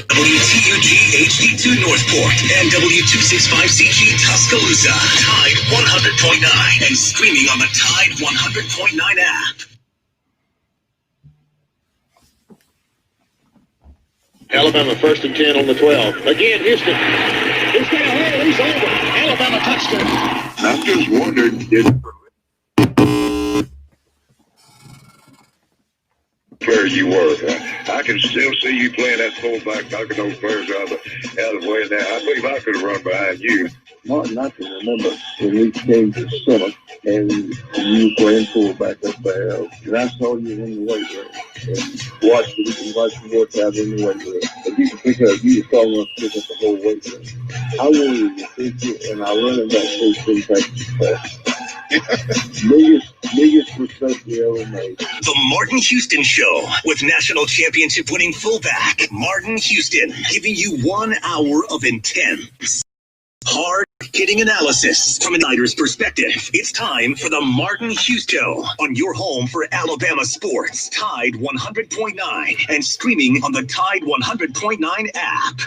WTUG HD2 Northport and W265CG Tuscaloosa. Tide 100.9 and streaming on the Tide 100.9 app. Alabama 1st and 10 on the 12. Again, Houston. He's got a hole. He's over. Alabama touchdown. I'm just wondering, where you were. I can still see you playing that fullback, knocking those players out of the way now. I believe I could have run behind you. Martin, I can remember when we came to summer and you were playing fullback up there. And I saw you in the weight room. And watched you work out in the weight room. But you can pick up, you were tall enough to pick up the whole weight room. I wanted you to pick it, and I running back those things back to the biggest respect we ever made. The Martin Houston Show with national championship winning fullback Martin Houston, giving you 1 hour of intense, hard-hitting analysis from an insider's perspective. It's time for the Martin Houston Show on your home for Alabama sports, Tide 100.9, and streaming on the Tide 100.9 app.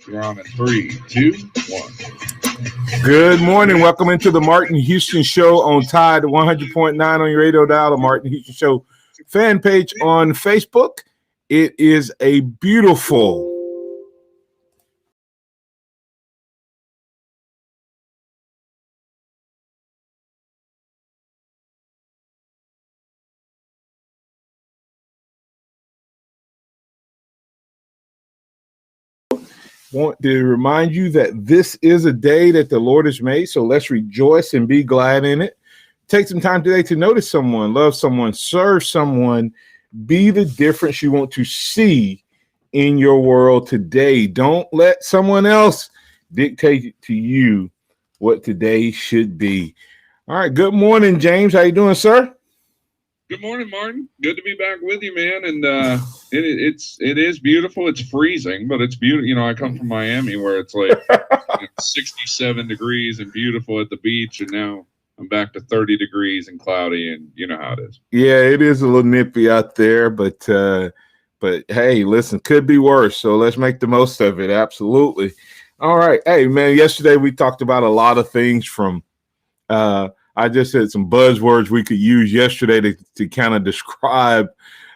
You're on at 3, 2, 1. Good morning. Welcome into the Martin Houston Show on Tide 100.9 on your radio dial, the Martin Houston Show fan page on Facebook. It is a beautiful want to remind you that this is a day that the Lord has made, so let's rejoice and be glad in it. Take some time today to notice someone, love someone, serve someone, be the difference you want to see in your world today. Don't let someone else dictate to you what today should be. All right, good morning, James. How you doing, sir? Good morning, Martin. Good to be back with you, man. And it is beautiful. It's freezing, but it's beautiful. You know, I come from Miami where it's like 67 degrees and beautiful at the beach, and now I'm back to 30 degrees and cloudy, and you know how it is. Yeah, it is a little nippy out there, but hey, listen, could be worse. So let's make the most of it. Absolutely. All right. Hey, man, yesterday we talked about a lot of things from I just said some buzzwords we could use yesterday to kind of describe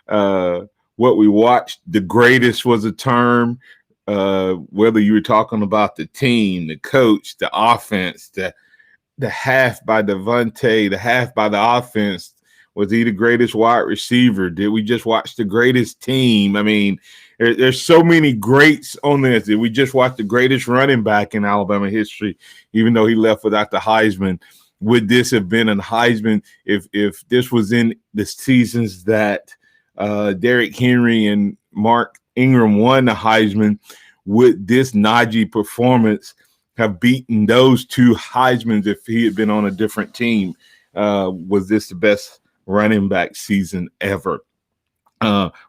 what we watched. The greatest was a term, whether you were talking about the team, the coach, the offense, the half by Devontae, the half by the offense. Was he the greatest wide receiver? Did we just watch the greatest team? I mean, there's so many greats on this. Did we just watch the greatest running back in Alabama history, even though he left without the Heisman? Would this have been a Heisman if this was in the seasons that Derrick Henry and Mark Ingram won the Heisman? Would this Najee performance have beaten those two Heismans if he had been on a different team? Was this the best running back season ever?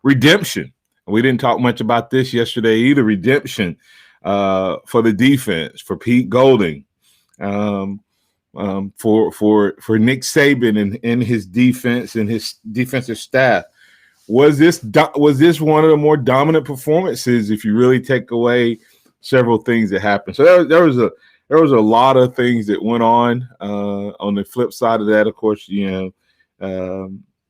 Redemption. We didn't talk much about this yesterday either. Redemption for the defense, for Pete Golding. For Nick Saban and his defense and his defensive staff. Was this one of the more dominant performances if you really take away several things that happened? So there was a lot of things that went on. On the flip side of that, of course, you know,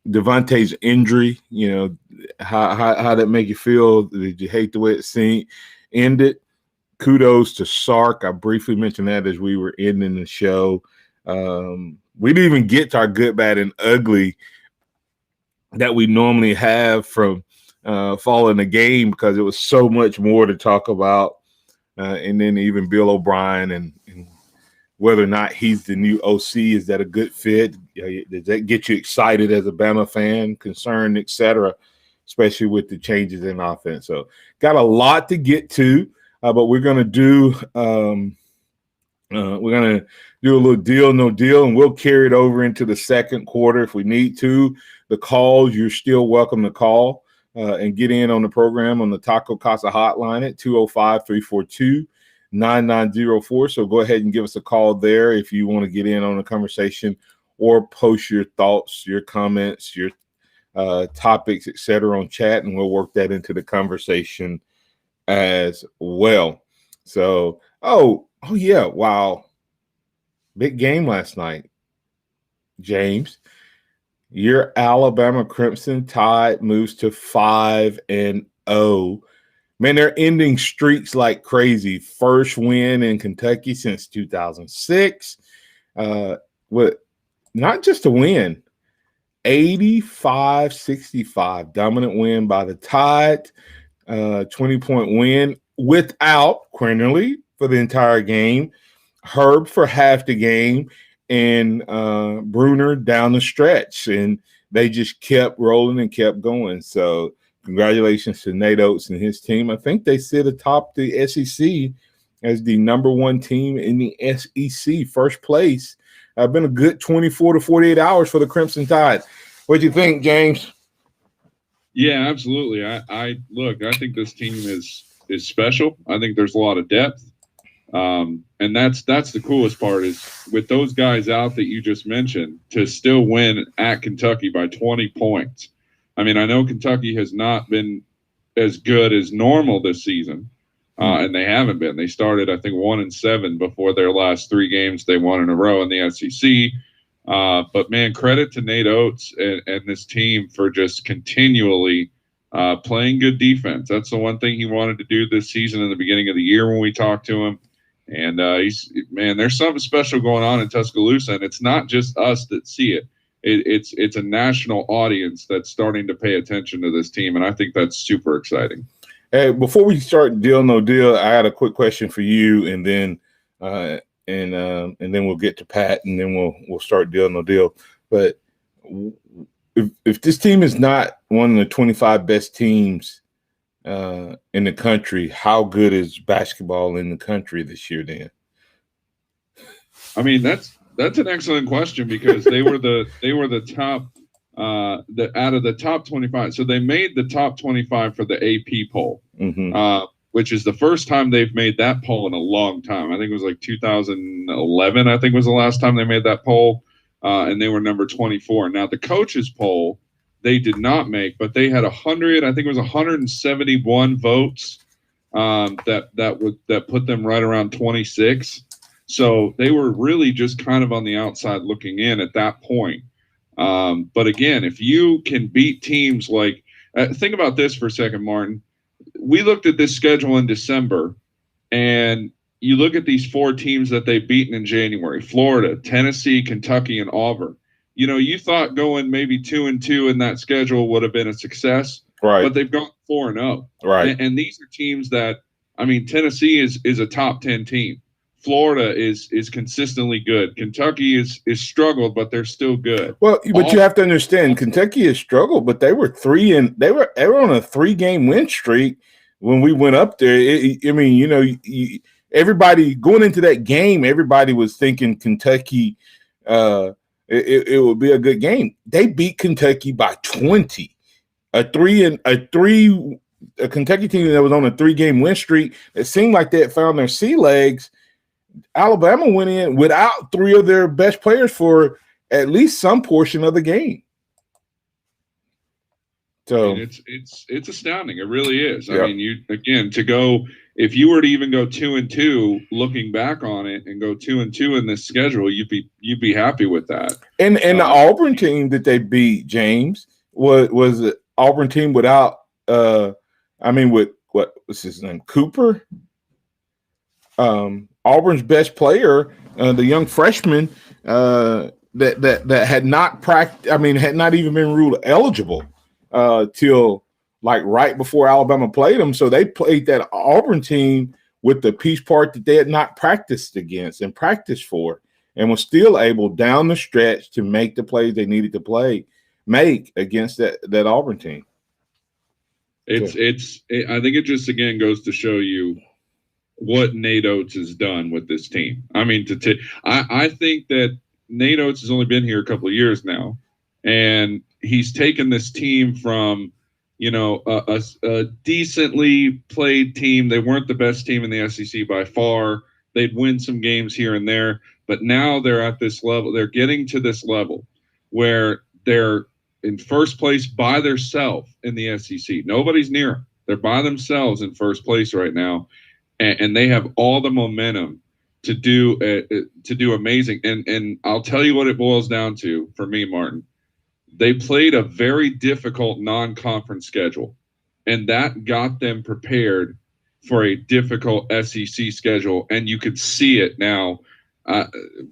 Devontae's injury, you know, how that make you feel? Did you hate the way it ended? Kudos to Sark. I briefly mentioned that as we were ending the show. We didn't even get to our good, bad, and ugly that we normally have from following the game because it was so much more to talk about. And then even Bill O'Brien and whether or not he's the new OC. Is that a good fit? Does that get you excited as a Bama fan, concerned, etc., especially with the changes in offense? So got a lot to get to, but we're going to do a little deal, no deal, and we'll carry it over into the second quarter if we need to. The calls, you're still welcome to call and get in on the program on the Taco Casa hotline at 205-342-9904. So go ahead and give us a call there if you want to get in on the conversation or post your thoughts, your comments, your topics, etc. on chat, and we'll work that into the conversation as well. So, oh yeah, wow. Big game last night, James. Your Alabama Crimson Tide moves to 5-0. Man, they're ending streaks like crazy. First win in Kentucky since 2006. With not just a win, 85-65 dominant win by the Tide. 20-point win without Quinterly for the entire game, Herb for half the game, and Bruner down the stretch. And they just kept rolling and kept going. So congratulations to Nate Oates and his team. I think they sit atop the SEC as the number one team in the SEC, first place. Been a good 24 to 48 hours for the Crimson Tide. What do you think, James? Yeah, absolutely. I think this team is special. I think there's a lot of depth. And that's the coolest part is with those guys out that you just mentioned to still win at Kentucky by 20 points. I mean, I know Kentucky has not been as good as normal this season, and they haven't been. They started, I think, 1-7 before their last 3 games they won in a row in the SEC. But man, credit to Nate Oates and this team for just continually playing good defense. That's the one thing he wanted to do this season in the beginning of the year when we talked to him. And there's something special going on in Tuscaloosa, and it's not just us that see it. It's a national audience that's starting to pay attention to this team, and I think that's super exciting. Hey, before we start deal no deal, I had a quick question for you, and then we'll get to Pat, and then we'll start deal no deal. But if this team is not one of the 25 best teams in the country, how good is basketball in the country this year then? I mean, that's an excellent question because they were the top out of the top 25. So they made the top 25 for the AP poll, which is the first time they've made that poll in a long time. I think it was like 2011, I think was the last time they made that poll, and they were number 24. Now the coaches poll they did not make, but they had 171 votes that put them right around 26. So they were really just kind of on the outside looking in at that point. But again, if you can beat teams like think about this for a second, Martin. We looked at this schedule in December, and you look at these 4 teams that they've beaten in January: Florida, Tennessee, Kentucky, and Auburn. You know, you thought going maybe 2-2 in that schedule would have been a success, right? But they've gone 4-0, right? And these are teams that, I mean, Tennessee is a top 10 team. Florida is consistently good. Kentucky is struggled, but they're still good. Well, but you have to understand, Kentucky has struggled, but they were on a 3-game win streak when we went up there. Everybody going into that game, everybody was thinking Kentucky. It would be a good game. They beat Kentucky by 20. A Kentucky team that was on a 3-game win streak. It seemed like they had found their sea legs. Alabama went in without 3 of their best players for at least some portion of the game. So it's astounding. It really is. Yep. I mean, if you were to even go 2-2, looking back on it, and go 2-2 in this schedule, you'd be happy with that. And the Auburn team that they beat, James, was an Auburn team without with what was his name, Cooper. Auburn's best player, the young freshman that had not had not even been ruled eligible till like right before Alabama played them. So they played that Auburn team with the piece part that they had not practiced against and practiced for, and was still able down the stretch to make the plays they needed to make against that Auburn team. I think it just again goes to show you what Nate Oates has done with this team. I mean, I think that Nate Oates has only been here a couple of years now, and he's taken this team from, a decently played team. They weren't the best team in the SEC by far. They'd win some games here and there, but now they're at this level. They're getting to this level where they're in first place by themselves in the SEC. Nobody's near them. They're by themselves in first place right now, and they have all the momentum to do amazing. And I'll tell you what it boils down to for me, Martin. They played a very difficult non-conference schedule, and that got them prepared for a difficult SEC schedule. And you could see it now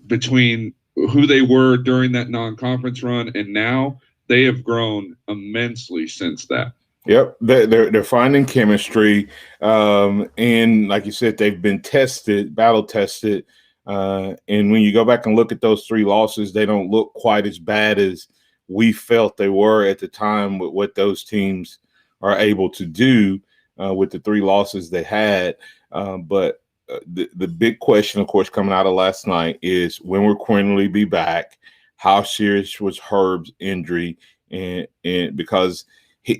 between who they were during that non-conference run and now. They have grown immensely since that. Yep, they're finding chemistry, and like you said, they've been battle tested. And when you go back and look at those 3 losses, they don't look quite as bad as we felt they were at the time with what those teams are able to do with the 3 losses they had. But the big question, of course, coming out of last night is when will Quinley be back? How serious was Herb's injury? And because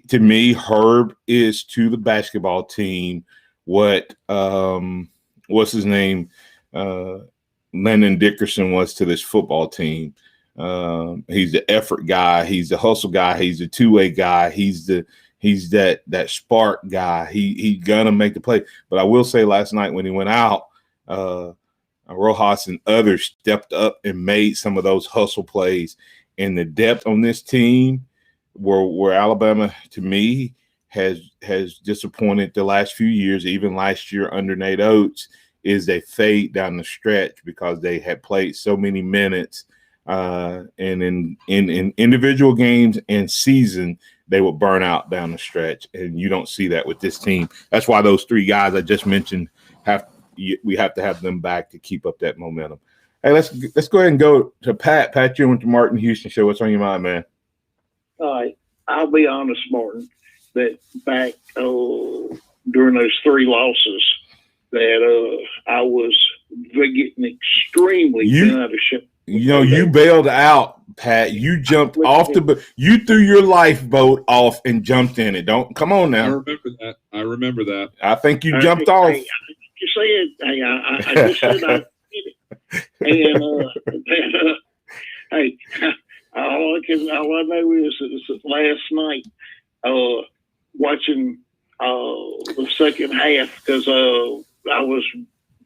to me, Herb is to the basketball team what what's his name, Landon Dickerson was to this football team. He's the effort guy. He's the hustle guy. He's the two-way guy. He's that spark guy. He's gonna make the play. But I will say, last night when he went out, Rojas and others stepped up and made some of those hustle plays. And the depth on this team, where Alabama, to me, has disappointed the last few years, even last year under Nate Oates, is they fade down the stretch because they had played so many minutes. And in individual games and season, they would burn out down the stretch. And you don't see that with this team. That's why those 3 guys I just mentioned we have to have them back to keep up that momentum. Hey, let's go ahead and go to Pat. Pat, you're with the Martin Houston Show. What's on your mind, man? All right. I'll be honest, Martin, that back during those 3 losses that I was getting extremely bent out of shape. You bailed out, Pat. You jumped off you threw your lifeboat off and jumped in it. Don't come on now. I remember that. I think you jumped off. You said, hey, I just said I did it. And hey, all I know is that last night, watching the second half, because I was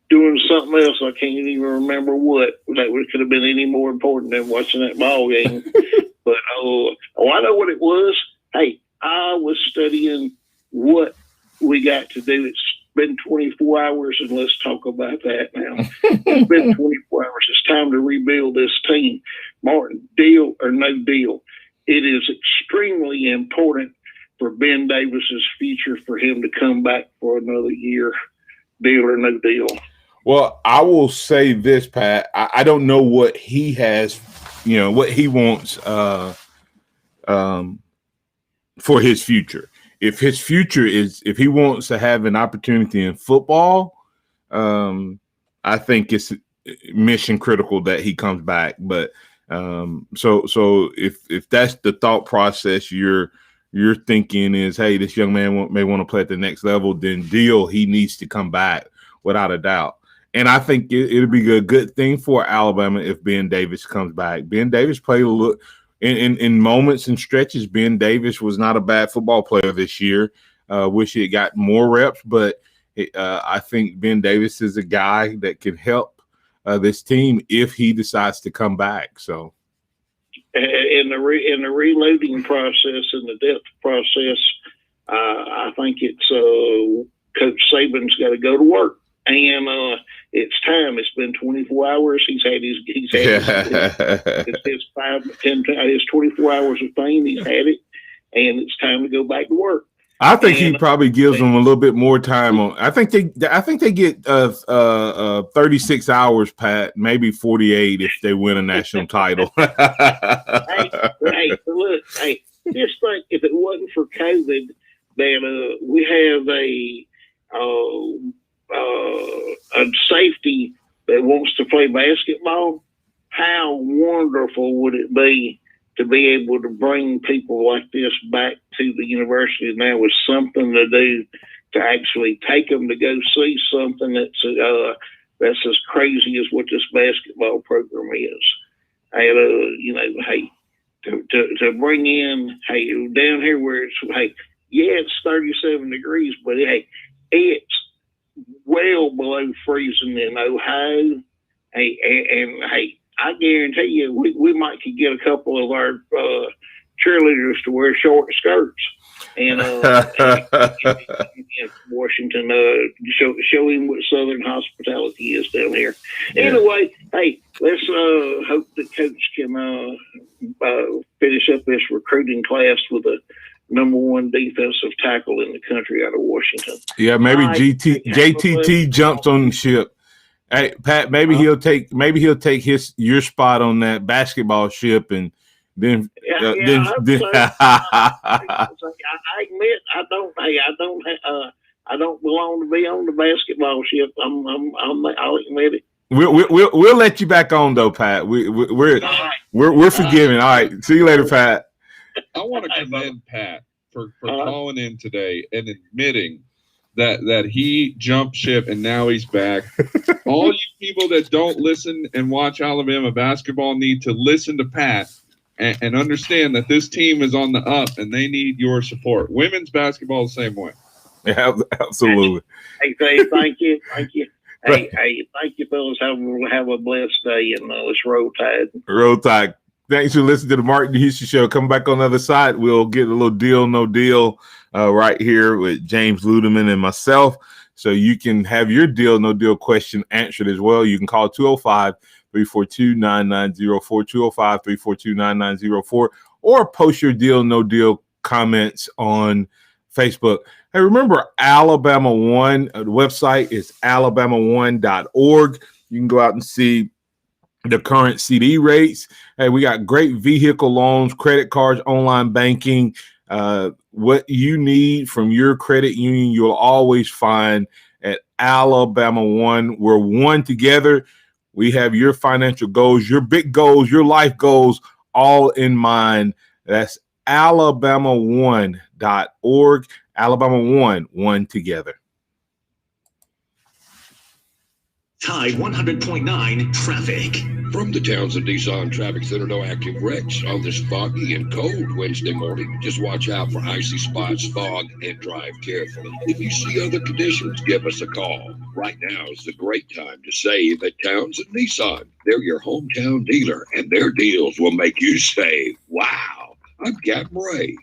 doing something else. I can't even remember what. That could have been any more important than watching that ball game. But I know what it was. Hey, I was studying what we got to do. It's been 24 hours, and let's talk about that now. It's been 24 hours. It's time to rebuild this team. Martin, deal or no deal, it is extremely important for Ben Davis's future for him to come back for another year. Deal or no deal. Well, I will say this, Pat. I don't know what he has, what he wants for his future. If his future is, if he wants to have an opportunity in football, I think it's mission critical that he comes back. But so if that's the thought process you're thinking is, hey, this young man may want to play at the next level, then deal, he needs to come back without a doubt. And I think it'll be a good thing for Alabama if Ben Davis comes back. Ben Davis played a little in moments and stretches. Ben Davis was not a bad football player this year. Wish he had got more reps, but I think Ben Davis is a guy that can help this team if he decides to come back. So, in the reloading process and the depth process, I think it's Coach Saban's got to go to work. And it's time. It's been 24 hours. He's had his 5 to 10 his 24 hours of fame. He's had it, and it's time to go back to work. I think he And, probably gives them a little bit more time on. I think they get 36 hours, Pat, maybe 48 if they win a national title. hey, look, just think if it wasn't for COVID, that we have a safety that wants to play basketball. How wonderful would it be to be able to bring people like this back to the university now with something to do, to actually take them to go see something that's as crazy as what this basketball program is. And, hey, to bring in, hey, down here where it's, hey, yeah, it's 37 degrees, but hey, it's well below freezing in Ohio. Hey, and hey, I guarantee you, we might could get a couple of our cheerleaders to wear short skirts and in Washington, show him what Southern hospitality is down here. Yeah. Anyway, hey, let's hope that Coach can finish up this recruiting class with a #1 defensive tackle in the country out of Washington. Yeah, maybe JTT jumps on the ship. Hey, Pat, maybe he'll take your spot on that basketball ship, and then I admit I don't belong to be on the basketball ship. I'll admit it. We'll let you back on though, Pat. We're forgiving. All right, see you later, Pat. I want to commend Pat for calling in today and admitting that he jumped ship and now he's back. All you people that don't listen and watch Alabama basketball need to listen to Pat and understand that this team is on the up and they need your support. Women's basketball the same way. Yeah, absolutely. Hey, thank you. Hey, thank you, fellas. Have a blessed day, and let's roll tide. Roll tide. Thanks for listening to the Martin Houston Show. Come back on the other side. We'll get a little deal, no deal right here with James Ludeman and myself. So you can have your deal, no deal question answered as well. You can call 205-342-9904, 205-342-9904, or post your deal, no deal comments on Facebook. Hey, remember Alabama One, the website is alabama1.org. You can go out and see the current CD rates. Hey, we got great vehicle loans, credit cards, online banking. What you need from your credit union, you'll always find at Alabama One. We're one together. We have your financial goals, your big goals, your life goals, all in mind. That's alabama1.org. Alabama one together. Tide 100.9 traffic. From the Townsend Nissan Traffic Center, no active wrecks on this foggy and cold Wednesday morning. Just watch out for icy spots, fog, and drive carefully. If you see other conditions, give us a call. Right now is the great time to save at Townsend Nissan. They're your hometown dealer, and their deals will make you say, wow. I'm Captain Ray.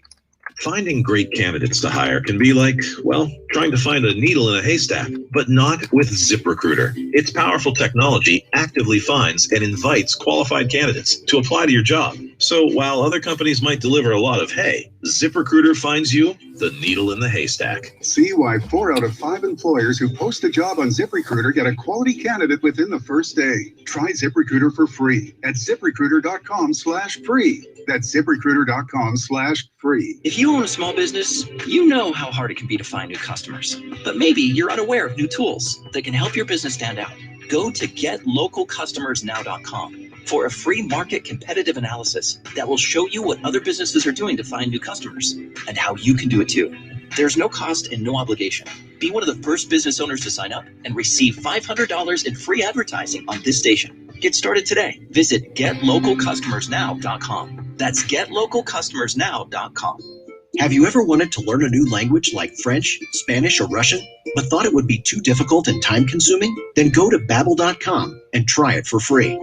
Finding great candidates to hire can be like, well, trying to find a needle in a haystack, but not with ZipRecruiter. Its powerful technology actively finds and invites qualified candidates to apply to your job. So while other companies might deliver a lot of hay, ZipRecruiter finds you the needle in the haystack. See why 4 out of 5 employers who post a job on ZipRecruiter get a quality candidate within the first day. Try ZipRecruiter for free at ZipRecruiter.com/free. That's ZipRecruiter.com/free. If you own a small business, you know how hard it can be to find new customers. But maybe you're unaware of new tools that can help your business stand out. Go to GetLocalCustomersNow.com for a free market competitive analysis that will show you what other businesses are doing to find new customers and how you can do it too. There's no cost and no obligation. Be one of the first business owners to sign up and receive $500 in free advertising on this station. Get started today. Visit GetLocalCustomersNow.com. That's GetLocalCustomersNow.com. Have you ever wanted to learn a new language like French, Spanish, or Russian, but thought it would be too difficult and time-consuming? Then go to Babbel.com and try it for free.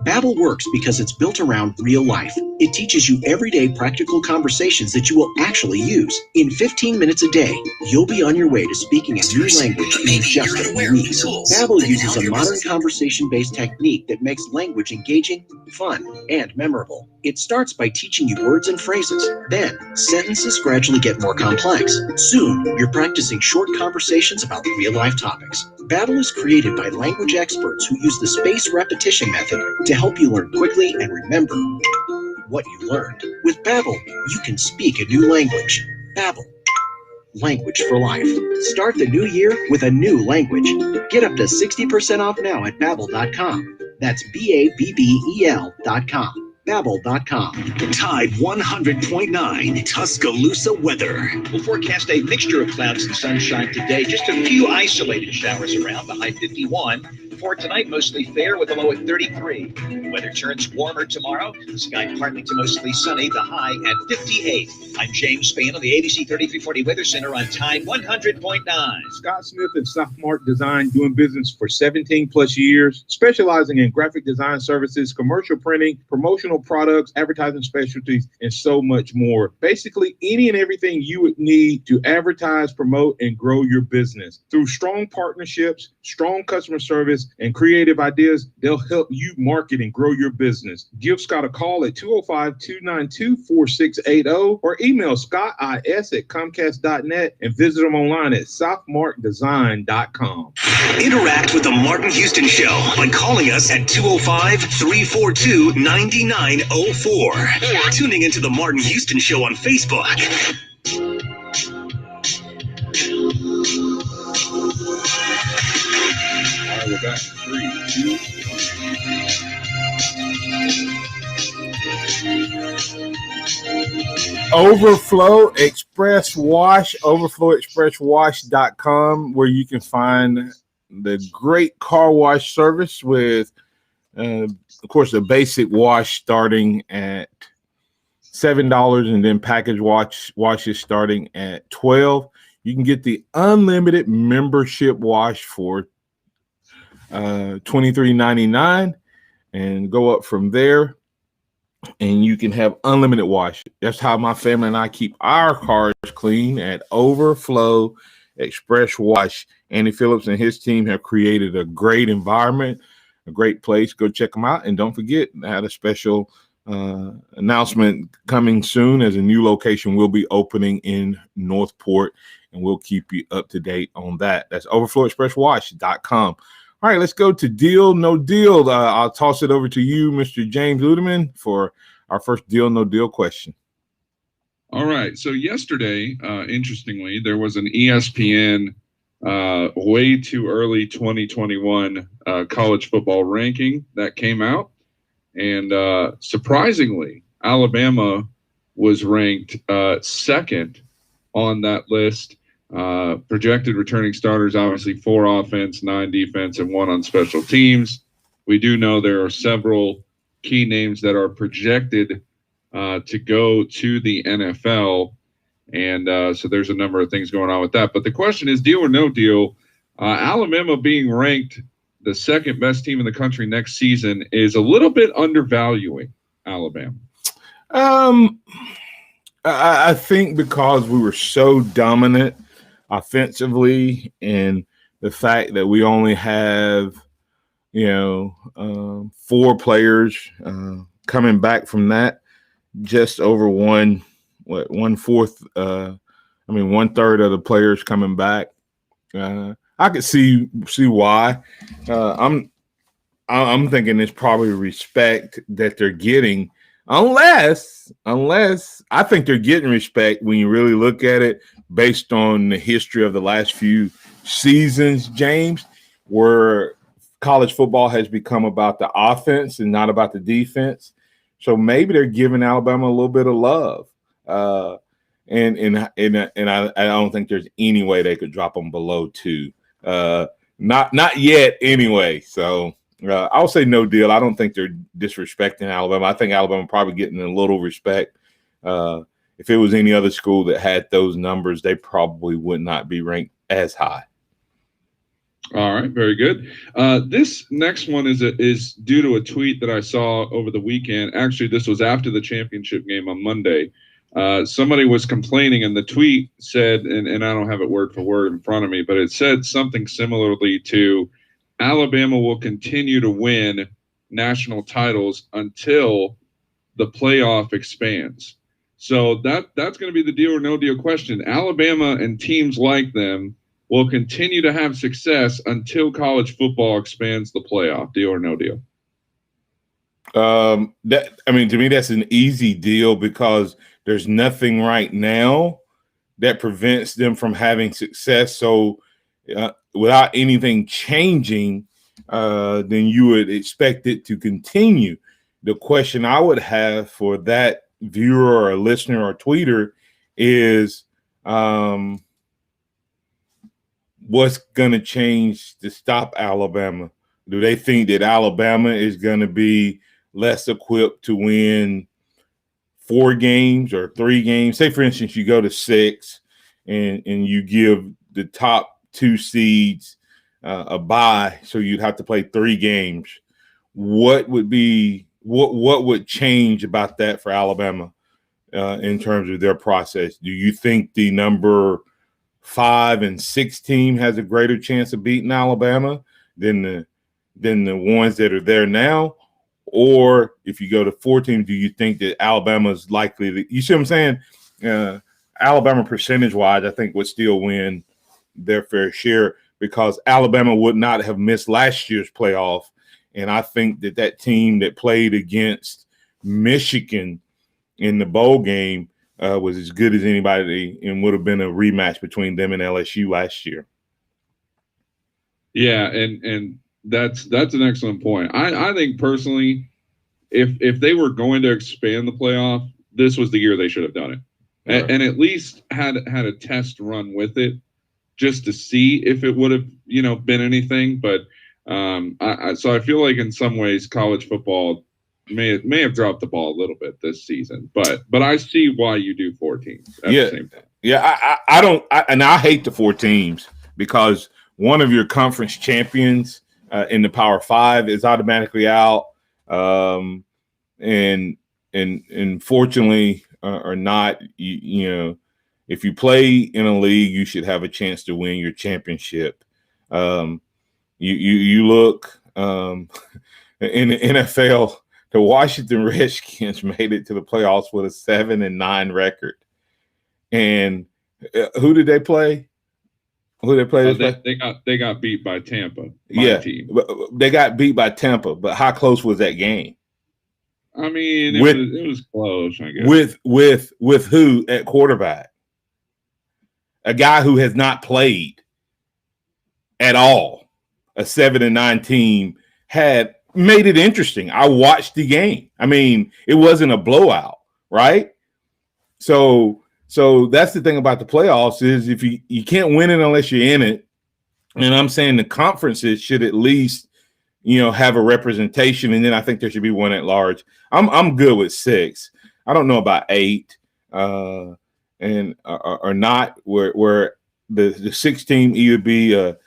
Babbel works because it's built around real life. It teaches you everyday practical conversations that you will actually use. In 15 minutes a day, you'll be on your way to speaking a new language in just a few weeks. Babbel uses a modern conversation-based technique that makes language engaging, fun, and memorable. It starts by teaching you words and phrases. Then, sentences gradually get more complex. Soon, you're practicing short conversations about real-life topics. Babbel is created by language experts who use the spaced repetition method to help you learn quickly and remember what you learned. With Babbel, you can speak a new language. Babbel, language for life. Start the new year with a new language. Get up to 60% off now at Babbel.com. That's Babbel.com. Babbel.com. Tide 100.9 Tuscaloosa weather. We'll forecast a mixture of clouds and sunshine today. Just a few isolated showers around, the high 51. For tonight, mostly fair with a low at 33. Weather turns warmer tomorrow. The sky partly to mostly sunny, the high at 58. I'm James Spain on the ABC 3340 Weather Center on Tide 100.9. Scott Smith and Sophomart Design, doing business for 17 plus years, specializing in graphic design services, commercial printing, promotional products, advertising specialties, and so much more. Basically, any and everything you would need to advertise, promote, and grow your business. Through strong partnerships, strong customer service, and creative ideas, they'll help you market and grow your business. Give Scott a call at 205-292-4680 or email scottis@comcast.net and visit them online at sophmartdesign.com. Interact with the Martin Houston Show by calling us at 205-342-9904 or tuning into the Martin Houston Show on Facebook. All right, we're back. 3, 2, 1. Overflow Express Wash, overflowexpresswash.com, where you can find the great car wash service with, of course, a basic wash starting at $7 and then package washes starting at $12. You can get the unlimited membership wash for $23.99 and go up from there, and you can have unlimited wash. That's how my family and I keep our cars clean at Overflow Express Wash. Andy Phillips and his team have created a great environment, a great place. Go check them out, and don't forget, I had a special announcement coming soon as a new location will be opening in Northport, and we'll keep you up to date on that. That's overflowexpresswash.com. All right, let's go to Deal No Deal. I'll toss it over to you, Mr. James Ludeman, for our first Deal No Deal question. All right. So yesterday, interestingly, there was an ESPN way too early 2021 college football ranking that came out. And surprisingly, Alabama was ranked second on that list. Projected returning starters, obviously 4 offense, 9 defense, and 1 on special teams. We do know there are several key names that are projected to go to the NFL. And so there's a number of things going on with that. But the question is, deal or no deal? Alabama being ranked the second best team in the country next season is a little bit undervaluing Alabama. I think because we were so dominant offensively, and the fact that we only have, 4 players coming back from that, just over 1/4, 1/3 of the players coming back. I could see why. I'm thinking it's probably respect that they're getting, unless I think they're getting respect when you really look at it based on the history of the last few seasons, James, where college football has become about the offense and not about the defense. So maybe they're giving Alabama a little bit of love. And I don't think there's any way they could drop them below 2. Not yet anyway. So I'll say no deal. I don't think they're disrespecting Alabama. I think Alabama probably getting a little respect. If it was any other school that had those numbers, they probably would not be ranked as high. All right, very good. This next one is due to a tweet that I saw over the weekend. Actually, this was after the championship game on Monday. Somebody was complaining, and the tweet said, and I don't have it word for word in front of me, but it said something similarly to Alabama will continue to win national titles until the playoff expands. So that's going to be the deal or no deal question. Alabama and teams like them will continue to have success until college football expands the playoff. Deal or no deal? To me, that's an easy deal because there's nothing right now that prevents them from having success. So without anything changing, then you would expect it to continue. The question I would have for that viewer or listener or tweeter is, what's going to change to stop Alabama? Do they think that Alabama is going to be less equipped to win 4 games or 3 games? Say, for instance, you go to 6 and you give the top 2 seeds a bye, so you'd have to play 3 games. What would change about that for Alabama in terms of their process? Do you think the number 5 and 6 team has a greater chance of beating Alabama than the ones that are there now? Or if you go to 4 teams, do you think that Alabama is likely to, you see what I'm saying? Alabama percentage wise, I think would still win their fair share because Alabama would not have missed last year's playoff. And I think that team that played against Michigan in the bowl game was as good as anybody and would have been a rematch between them and LSU last year. Yeah, and that's an excellent point. I think personally, if they were going to expand the playoff, this was the year they should have done it, right. and at least had a test run with it, just to see if it would have been anything. But so I feel like in some ways college football may have dropped the ball a little bit this season, but I see why you do 4 teams at the same time. Yeah, I hate the 4 teams because one of your conference champions in the Power 5 is automatically out, and fortunately or not, if you play in a league, you should have a chance to win your championship. You look in the NFL. The Washington Redskins made it to the playoffs with a 7-9 record. And who did they play? They got beat by Tampa. Team. They got beat by Tampa. But how close was that game? I mean, it was close. I guess with who at quarterback? A guy who has not played at all. A 7-9 team had made it interesting. I watched the game. I mean, it wasn't a blowout, right? So that's the thing about the playoffs is if you can't win it unless you're in it. And I'm saying the conferences should at least, have a representation. And then I think there should be one at large. I'm good with 6. I don't know about 8 and or not where the 6 team either be a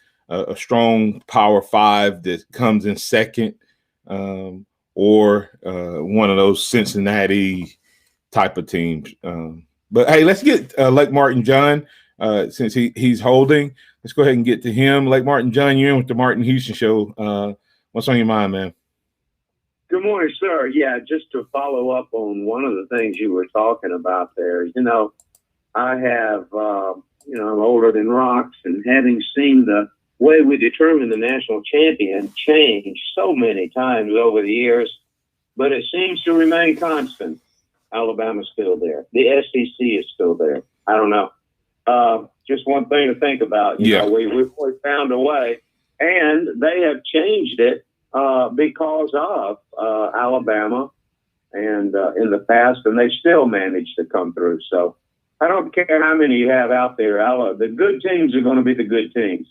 strong Power 5 that comes in second, or one of those Cincinnati type of teams. But hey, let's get Lake Martin John since he's holding. Let's go ahead and get to him. Lake Martin John, you're in with the Martin Houston Show. What's on your mind, man? Good morning, sir. Yeah, just to follow up on one of the things you were talking about there. I have, I'm older than rocks, and having seen the way we determine the national champion change so many times over the years, but it seems to remain constant. Alabama's still there. The SEC is still there. I don't know. Just one thing to think about. We've found a way, and they have changed it because of Alabama and in the past, and they still managed to come through. So I don't care how many you have out there. The good teams are going to be the good teams.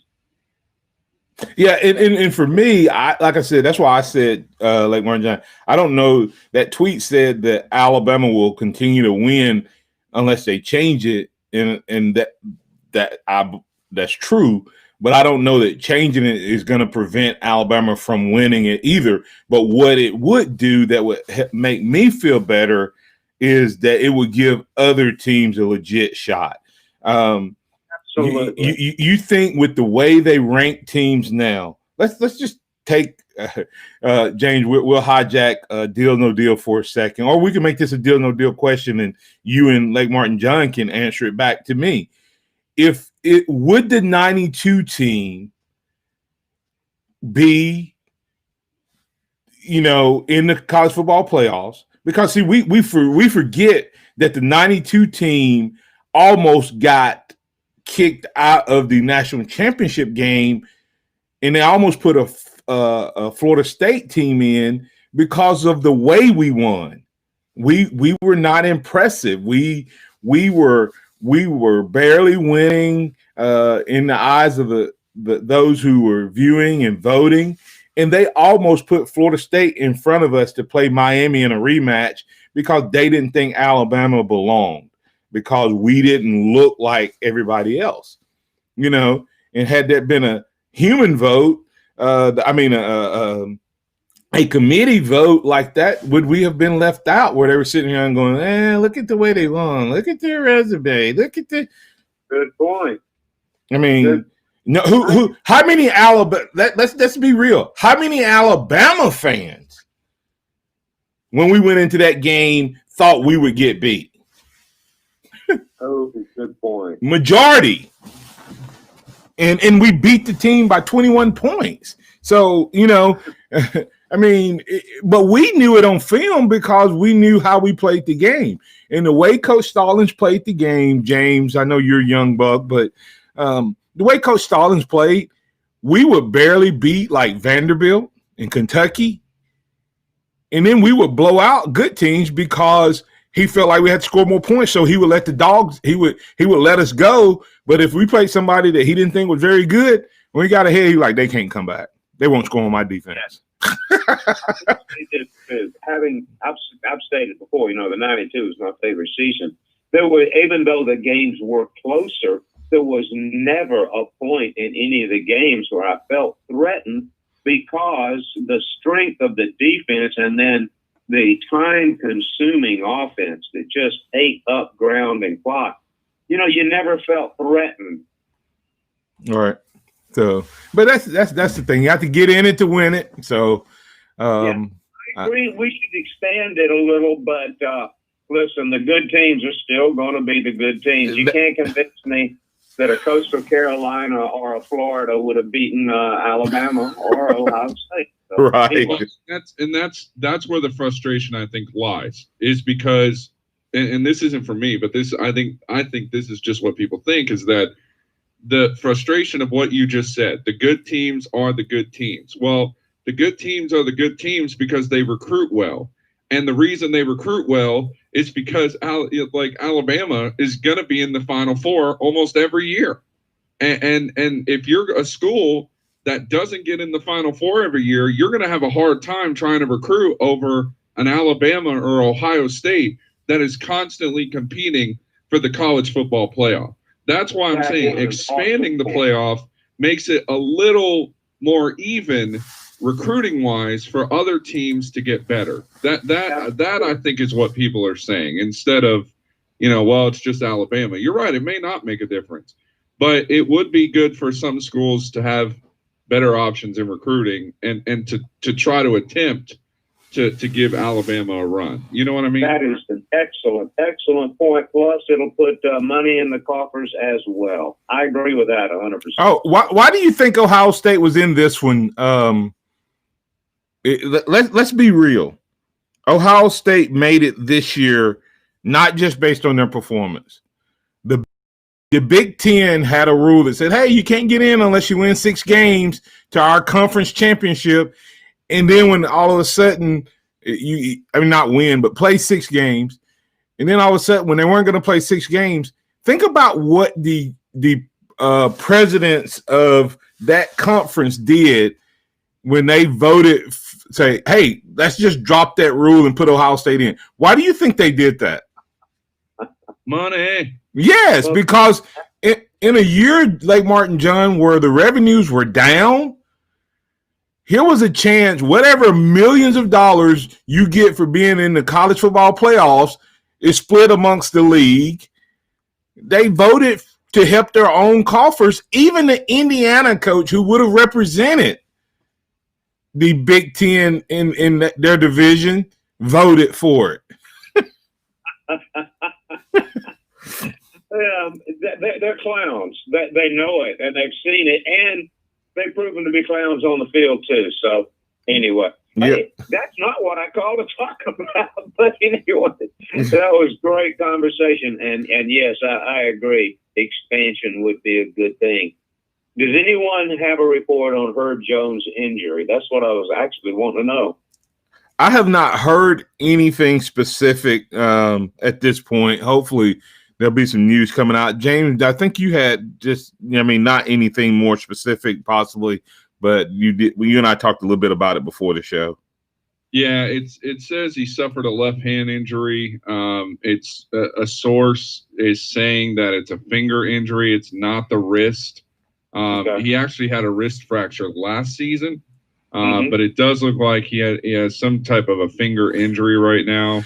Yeah, and for me, like I said, that's why I said Lake Martin John. I don't know. That tweet said that Alabama will continue to win unless they change it, and that's true. but I don't know that changing it is going to prevent Alabama from winning it either. But what it would do that would make me feel better is that it would give other teams a legit shot. Absolutely. You think with the way they rank teams now, let's just take James. We'll hijack deal no deal for a second, or we can make this a deal no deal question, and you and Lake Martin John can answer it back to me. If it would the 92 team be, in the college football playoffs? Because see, we forget that the 92 team almost got kicked out of the national championship game, and they almost put a Florida State team in because of the way we won. We were not impressive. We were barely winning in the eyes of those who were viewing and voting, and they almost put Florida State in front of us to play Miami in a rematch because they didn't think Alabama belonged, because we didn't look like everybody else, and had that been a human vote, a committee vote like that, would we have been left out where they were sitting here and going, look at the way they won, look at their resume, look at the. Good point. I mean, no, who? How many Alabama? Let's be real. How many Alabama fans, when we went into that game, thought we would get beat? Oh, good point. Majority. And we beat the team by 21 points. So, but we knew it on film because we knew how we played the game. And the way Coach Stallings played the game, James, I know you're a young buck, but the way Coach Stallings played, we would barely beat like Vanderbilt and Kentucky. And then we would blow out good teams because he felt like we had to score more points, so he would let the dogs. He would let us go. But if we played somebody that he didn't think was very good, when we got ahead, he was like, they can't come back. They won't score on my defense. I've stated before, the 92 is my favorite season. There were, even though the games were closer, there was never a point in any of the games where I felt threatened because the strength of the defense and then the time-consuming offense that just ate up ground and clock. You never felt threatened. All right. So, but that's the thing. You have to get in it to win it. So, I agree. We should expand it a little, but listen, the good teams are still going to be the good teams. You can't convince me that a Coastal Carolina or a Florida would have beaten Alabama or Ohio State. So, right. That's where the frustration I think lies, is because, and this isn't for me, but I think this is just what people think, is that the frustration of what you just said, the good teams are the good teams. Well, the good teams are the good teams because they recruit well. And the reason they recruit well is because Alabama is going to be in the Final Four almost every year. And if you're a school that doesn't get in the Final Four every year, you're going to have a hard time trying to recruit over an Alabama or Ohio State that is constantly competing for the college football playoff. That's why I'm saying expanding the playoff makes it a little more even recruiting wise for other teams to get better. That I think is what people are saying, instead of, it's just Alabama. You're right. It may not make a difference, but it would be good for some schools to have better options in recruiting and to try to attempt to give Alabama a run. You know what I mean? That is an excellent point. Plus, it'll put money in the coffers as well. I agree with that 100%. Oh, why do you think Ohio State was in this one? Let's be real. Ohio State made it this year, not just based on their performance. The Big Ten had a rule that said, hey, you can't get in unless you win 6 games to our conference championship. And then when all of a sudden, not win, but play 6 games. And then all of a sudden, when they weren't going to play 6 games, think about what the presidents of that conference did when they voted, say, hey, let's just drop that rule and put Ohio State in. Why do you think they did that? Money. Yes, because in a year like Martin John where the revenues were down, here was a chance, whatever millions of dollars you get for being in the college football playoffs is split amongst the league. They voted to help their own coffers. Even the Indiana coach who would have represented the Big Ten in their division voted for it. They're clowns. They know it, and they've seen it, and they've proven to be clowns on the field too. So anyway, hey, that's not what I called to talk about. But anyway, that was great conversation, and yes, I agree. Expansion would be a good thing. Does anyone have a report on Herb Jones' injury? That's what I was actually wanting to know. I have not heard anything specific at this point. Hopefully there'll be some news coming out. James, I think you had not anything more specific possibly, but you and I talked a little bit about it before the show. Yeah, it says he suffered a left hand injury. It's a source is saying that it's a finger injury. It's not the wrist. Okay. He actually had a wrist fracture last season, but it does look like he has some type of a finger injury right now.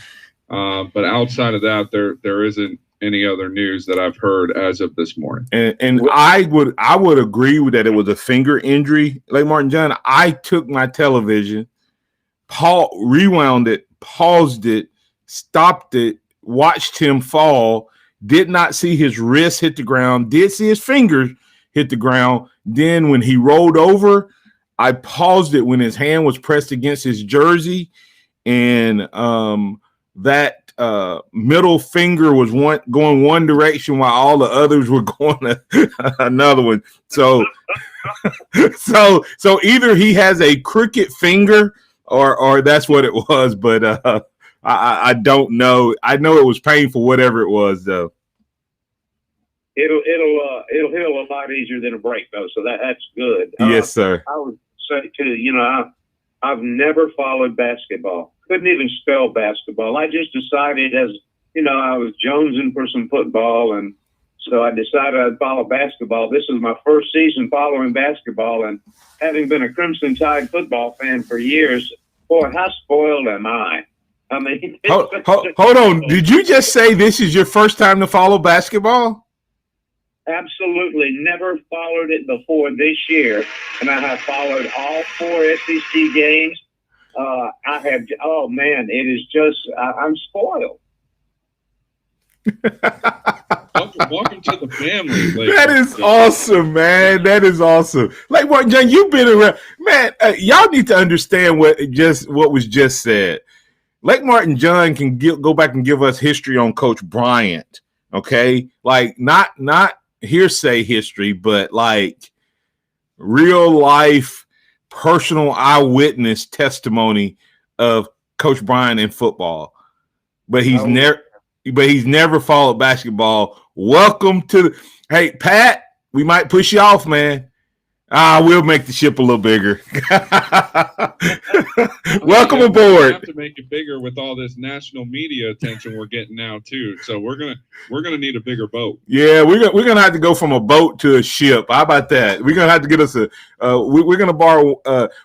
But outside of that, there isn't any other news that I've heard as of this morning. And I would agree with that. It was a finger injury. Like Martin John, I took my television, rewound it, paused it, stopped it, watched him fall, did not see his wrist hit the ground, did see his fingers hit the ground. Then when he rolled over, I paused it when his hand was pressed against his jersey, and that middle finger was going one direction while all the others were going another one. So either he has a crooked finger or that's what it was, but I don't know. I know it was painful, whatever it was, though. It'll heal a lot easier than a break, though. So that's good. Yes, sir. I would say too. I've never followed basketball. Couldn't even spell basketball. I just decided, as I was jonesing for some football, and so I decided I'd follow basketball. This is my first season following basketball, and having been a Crimson Tide football fan for years, boy, how spoiled am I? I mean, hold on. Did you just say this is your first time to follow basketball? Absolutely. Never followed it before this year. And I have followed all 4 SEC games. It is just, I'm spoiled. Welcome to the family. That is awesome, man. That is awesome. Like what, John, you've been around, man. Y'all need to understand what was just said. Lake Martin John can go back and give us history on Coach Bryant. Okay, like not hearsay history, but like real life, personal eyewitness testimony of Coach Bryant in football. But he's never followed basketball. Welcome to hey, Pat, we might push you off, man. We'll make the ship a little bigger. Welcome aboard. We have to make it bigger with all this national media attention we're getting now too. So we're gonna need a bigger boat. Yeah, we're gonna have to go from a boat to a ship. How about that? We're gonna have to get us we're gonna borrow.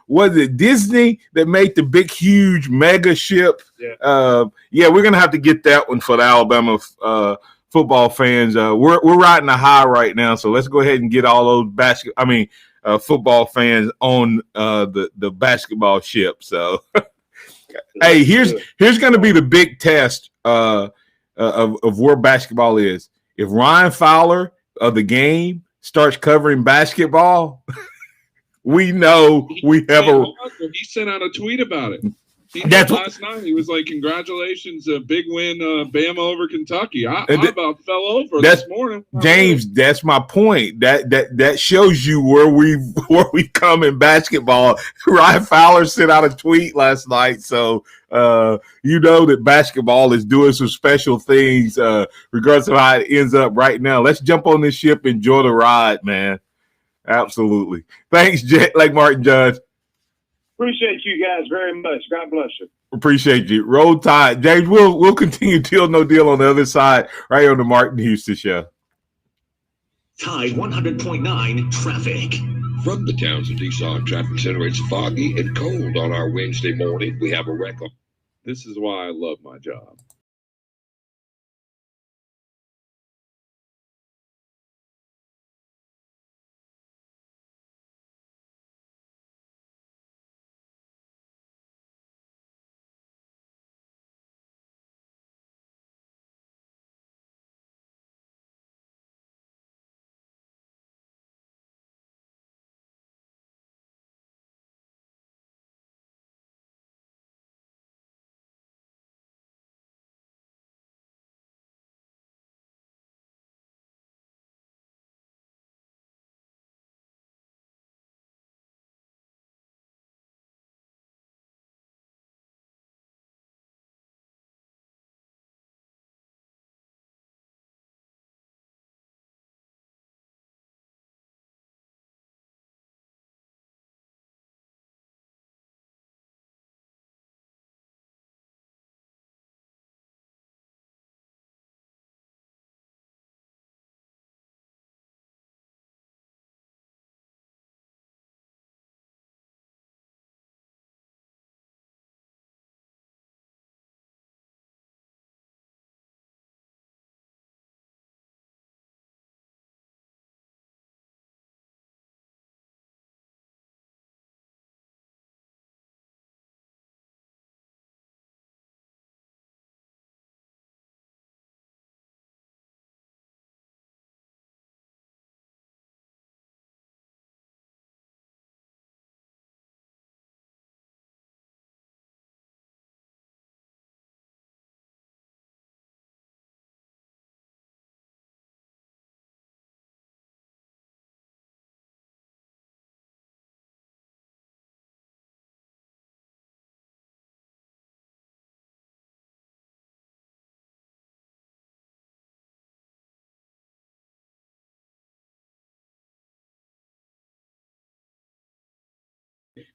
Was it Disney that made the big, huge mega ship? Yeah. We're gonna have to get that one for the Alabama football fans. We're riding a high right now, so let's go ahead and get all those football fans on the basketball ship. So, hey, here's going to be the big test of where basketball is. If Ryan Fowler of the Game starts covering basketball, we know we have He sent out a tweet about it. Last night he was like, "Congratulations, a big win, Bama over Kentucky." I about fell over this morning. James, that's my point. That shows you where we come in basketball. Ryan Fowler sent out a tweet last night, so that basketball is doing some special things, regardless of how it ends up right now. Let's jump on this ship, enjoy the ride, man. Absolutely. Thanks, like Martin Judge. Appreciate you guys very much. God bless you. Appreciate you. Roll Tide. James, we'll continue Deal No Deal on the other side, right on the Martin Houston Show. Tide 100.9 traffic. From the Townsend Nissan Traffic Center, it's foggy and cold on our Wednesday morning. We have a wreck on. This is why I love my job.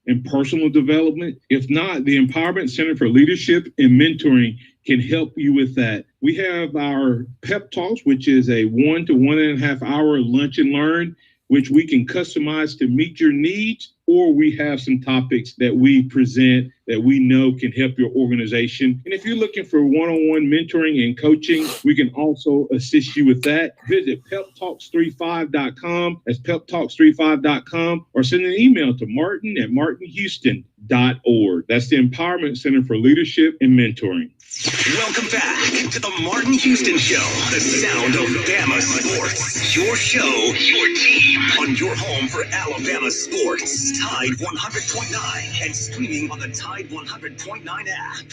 And personal development. If not, the Empowerment Center for Leadership and Mentoring can help you with that. We have our pep talks, which is a 1 to 1.5 hour lunch and learn, which we can customize to meet your needs, or we have some topics that we present that we know can help your organization. And if you're looking for one-on-one mentoring and coaching, we can also assist you with that. Visit peptalks35.com. That's peptalks35.com, or send an email to martin@martinhouston.org. That's the Empowerment Center for Leadership and Mentoring. Welcome back to the Martin Houston Show, the sound of Bama sports. Your show, your team, on your home for Alabama sports. Tide 100.9 and streaming on the Tide 100.9 app.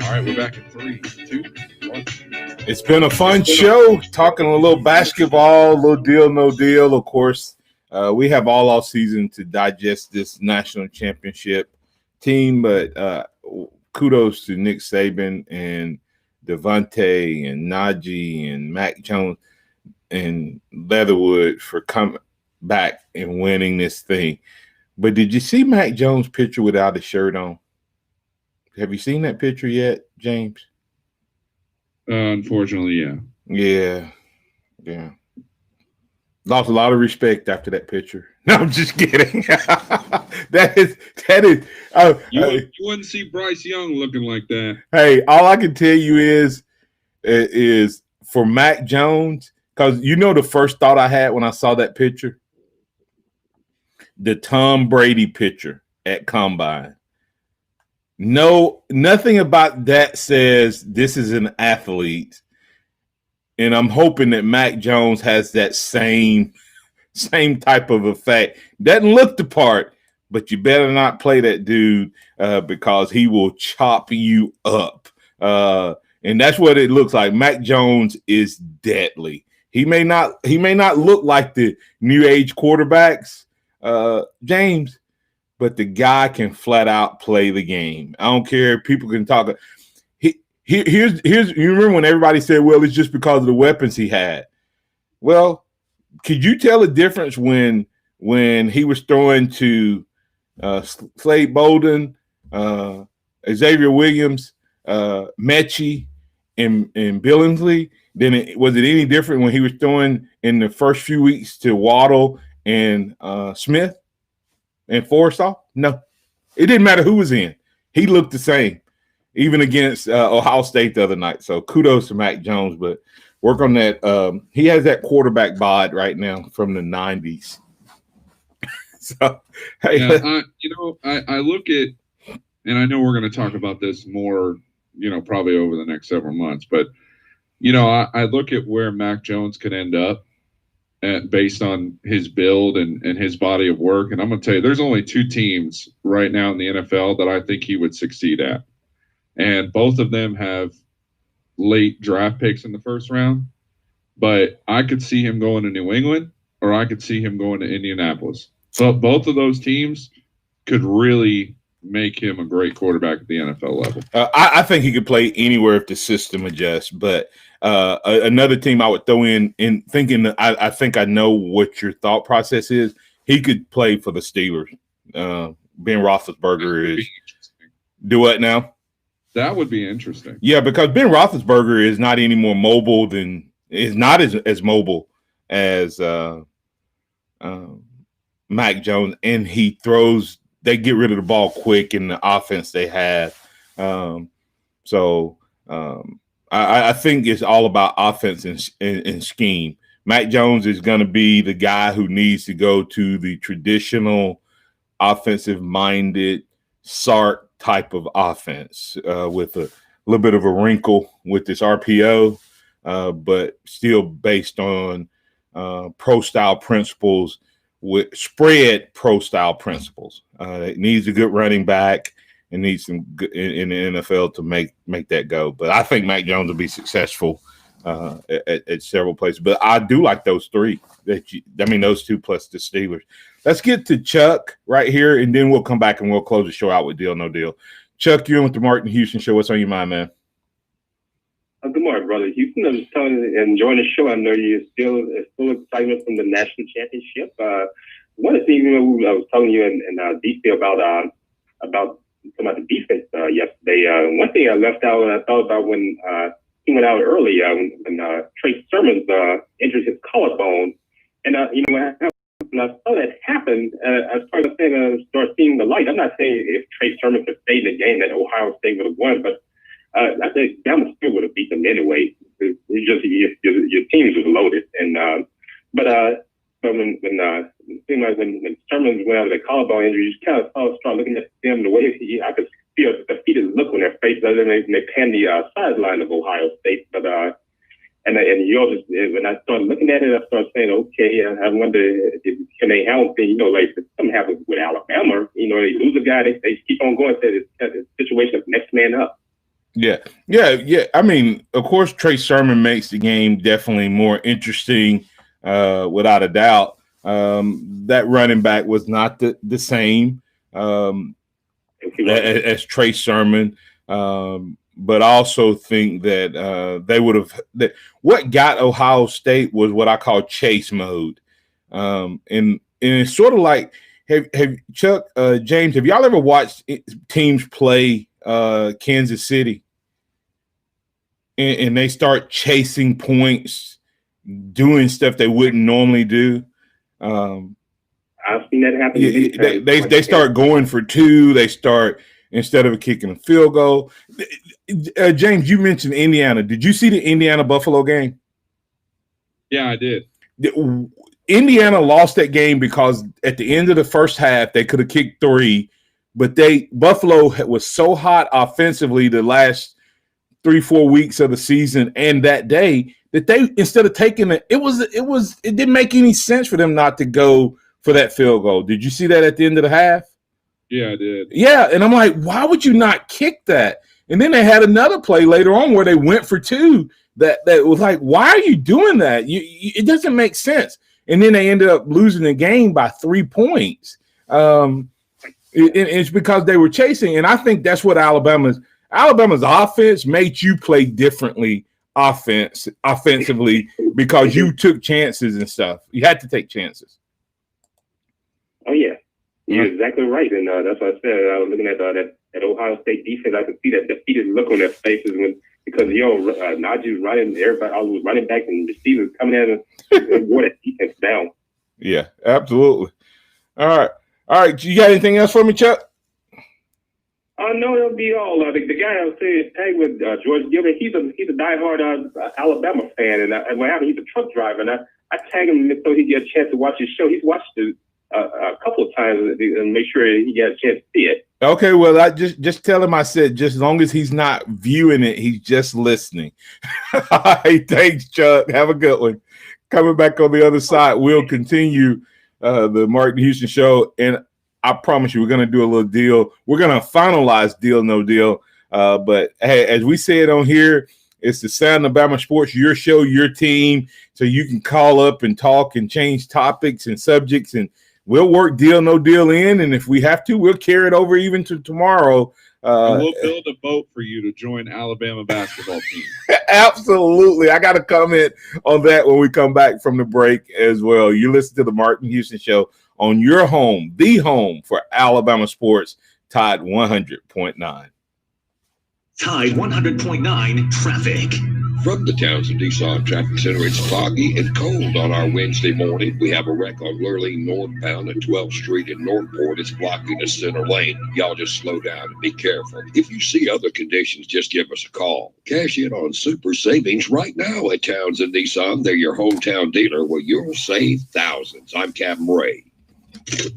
All right, we're back in 3, 2, 1. It's been a fun show, talking a little basketball, little deal, no deal. Of course, we have all off season to digest this national championship team, but kudos to Nick Saban and Devontae and Najee and Mac Jones and Leatherwood for coming back and winning this thing. But did you see Mac Jones' picture without a shirt on? Have you seen that picture yet, James? Unfortunately, yeah. Yeah. Lost a lot of respect after that picture. No, I'm just kidding. that is. You wouldn't see Bryce Young looking like that. Hey, all I can tell you is for Mac Jones, because you know the first thought I had when I saw that picture, the Tom Brady picture at Combine. No, nothing about that says this is an athlete. And I'm hoping that Mac Jones has that same type of effect. Doesn't look the part, but you better not play that dude because he will chop you up. And that's what it looks like. Mac Jones is deadly. He may not look like the new age quarterbacks, James, but the guy can flat out play the game. I don't care. People can talk. Here's you remember when everybody said, well, it's just because of the weapons he had. Well, could you tell the difference when he was throwing to Slade Bolden, Xavier Williams, Mechie, in Billingsley, then was it any different when he was throwing in the first few weeks to Waddle and Smith and Forsythe? No, it didn't matter who was in. He looked the same, even against Ohio State the other night. So kudos to Mac Jones, but work on that. He has that quarterback bod right now from the 90s. So, hey, yeah, I look at, and I know we're going to talk about this more, probably over the next several months, but I look at where Mac Jones could end up based on his build and his body of work. And I'm going to tell you, there's only 2 teams right now in the NFL that I think he would succeed at. And both of them have late draft picks in the first round. But I could see him going to New England, or I could see him going to Indianapolis. But both of those teams could really make him a great quarterback at the NFL level. I think he could play anywhere if the system adjusts. But another team I would throw in thinking, I think I know what your thought process is. He could play for the Steelers. Ben Roethlisberger is. Do what now? That would be interesting. Yeah, because Ben Roethlisberger is not any more mobile than is not as mobile as Mac Jones, and he throws. They get rid of the ball quick in the offense they have. I think it's all about offense and scheme. Mac Jones is going to be the guy who needs to go to the traditional offensive-minded Sark type of offense with a little bit of a wrinkle with this RPO, but still based on pro-style principles with spread pro-style principles. It needs a good running back and needs some good in the NFL to make that go. But I think Mac Jones will be successful at several places. But I do like those 3. Those 2 plus the Steelers. Let's get to Chuck right here, and then we'll come back and we'll close the show out with Deal No Deal. Chuck, you're in with the Martin Houston Show. What's on your mind, man? Good morning, brother. Houston, I was telling you, enjoying the show. I know you're still excitement from the national championship. One of the things I was telling you in detail about the defense yesterday. One thing I left out and I thought about when he went out early when Trey Sermon's injured his collarbone, and when I saw that happen, I started start seeing the light. I'm not saying if Trey Sermon could stay in the game that Ohio State would have won, but I think Bama still would have beat them anyway. It's just your teams was loaded, and but when Sermon went out of the collarbone injury, you just kind of start looking at them the way I could feel the defeated look on their face, other than they pan the sideline of Ohio State, but. And you just when I started looking at it, I started saying, okay, I wonder can they help? And, like if something happens with Alabama, they lose a guy, they keep on going to the situation of next man up. Yeah. I mean, of course, Trey Sermon makes the game definitely more interesting, without a doubt. That running back was not the same as Trey Sermon. But I also think that they would have that what got Ohio State was what I call chase mode. And it's sort of like have Chuck, James, have y'all ever watched teams play Kansas City and they start chasing points, doing stuff they wouldn't normally do? I've seen that happen. They start going for 2. They start instead of kicking a field goal. James, you mentioned Indiana. Did you see the Indiana-Buffalo game? Yeah, I did. Indiana lost that game because at the end of the first half, they could have kicked 3, but Buffalo was so hot offensively the last 3-4 weeks of the season and that day that they instead of taking it didn't make any sense for them not to go for that field goal. Did you see that at the end of the half? Yeah, I did. Yeah, and I'm like, why would you not kick that? And then they had another play later on where they went for 2 that was like, why are you doing that? It doesn't make sense. And then they ended up losing the game by 3 points. It's because they were chasing. And I think that's what Alabama's offense made you play differently offensively because you took chances and stuff. You had to take chances. Oh, yeah. You're exactly right. And that's what I said. I was looking at that Ohio State defense. I could see that defeated look on their faces when because Najee's running, everybody, all was running back and receivers coming at him and wore that defense down. Yeah, absolutely. All right. You got anything else for me, Chuck? No, that'll be all. The guy I was saying tag with George Gilbert, he's a diehard Alabama fan, and what happened? He's a truck driver, and I tag him so he get a chance to watch his show. He's watched it a couple of times and make sure he gets a chance to see it. Okay, well, I just tell him I said just as long as he's not viewing it, he's just listening. All right, thanks, Chuck. Have a good one. Coming back on the other side, we'll continue the Martin Houston Show, and I promise you, we're going to do a little deal. We're going to finalize Deal No Deal. But hey, as we said on here, it's the Sound of Bama Sports, your show, your team. So you can call up and talk and change topics and subjects, and we'll work Deal No Deal in. And if we have to, we'll carry it over even to tomorrow. And we'll build a boat for you to join Alabama basketball team. Absolutely. I got to comment on that when we come back from the break as well. You listen to the Martin Houston Show on your home, the home for Alabama sports, Tide 100.9. Tide 100.9 traffic. From the Townsend Nissan Traffic Center, it's foggy and cold on our Wednesday morning. We have a wreck on Lurleen northbound at 12th Street in Northport. It's blocking the center lane. Y'all just slow down and be careful. If you see other conditions, just give us a call. Cash in on super savings right now at Townsend Nissan. They're your hometown dealer where you'll save thousands. I'm Captain Ray.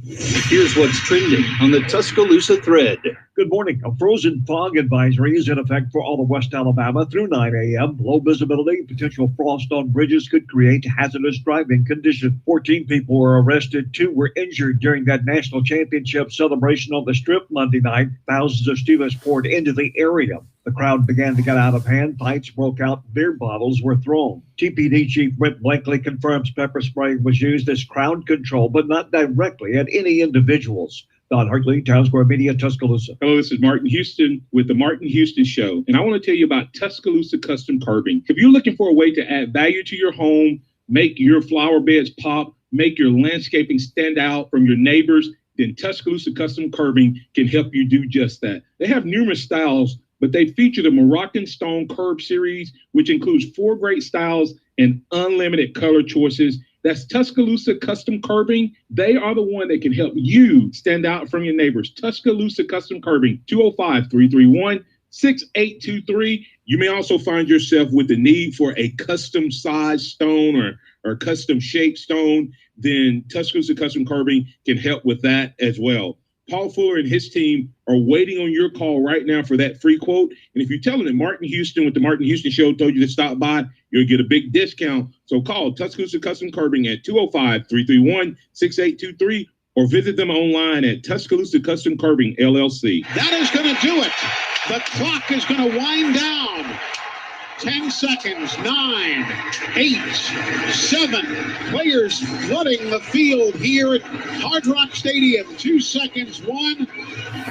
Here's what's trending on the Tuscaloosa thread. Good morning. A frozen fog advisory is in effect for all of West Alabama through 9 a.m. Low visibility, potential frost on bridges could create hazardous driving conditions. 14 people were arrested. 2 were injured during that national championship celebration on the Strip Monday night. Thousands of students poured into the area. The crowd began to get out of hand. Fights broke out. Beer bottles were thrown. TPD Chief Brent Blankley confirms pepper spray was used as crowd control, but not directly at any individuals. Don Hartley, Town Square Media, Tuscaloosa. Hello, this is Martin Houston with the Martin Houston Show, and I want to tell you about Tuscaloosa Custom Curbing. If you're looking for a way to add value to your home, make your flower beds pop, make your landscaping stand out from your neighbors, then Tuscaloosa Custom Curbing can help you do just that. They have numerous styles, but they feature the Moroccan Stone Curb series, which includes 4 great styles and unlimited color choices. That's Tuscaloosa Custom Curbing. They are the one that can help you stand out from your neighbors. Tuscaloosa Custom Curbing, 205-331-6823. You may also find yourself with the need for a custom size stone or custom shaped stone. Then Tuscaloosa Custom Curbing can help with that as well. Paul Fuller and his team are waiting on your call right now for that free quote. And if you tell them that Martin Houston with the Martin Houston Show told you to stop by, you'll get a big discount. So call Tuscaloosa Custom Curbing at 205-331-6823 or visit them online at Tuscaloosa Custom Curbing, LLC. That is going to do it. The clock is going to wind down. 10 seconds, 9, 8, 7. Players flooding the field here at Hard Rock Stadium. 2 seconds, 1.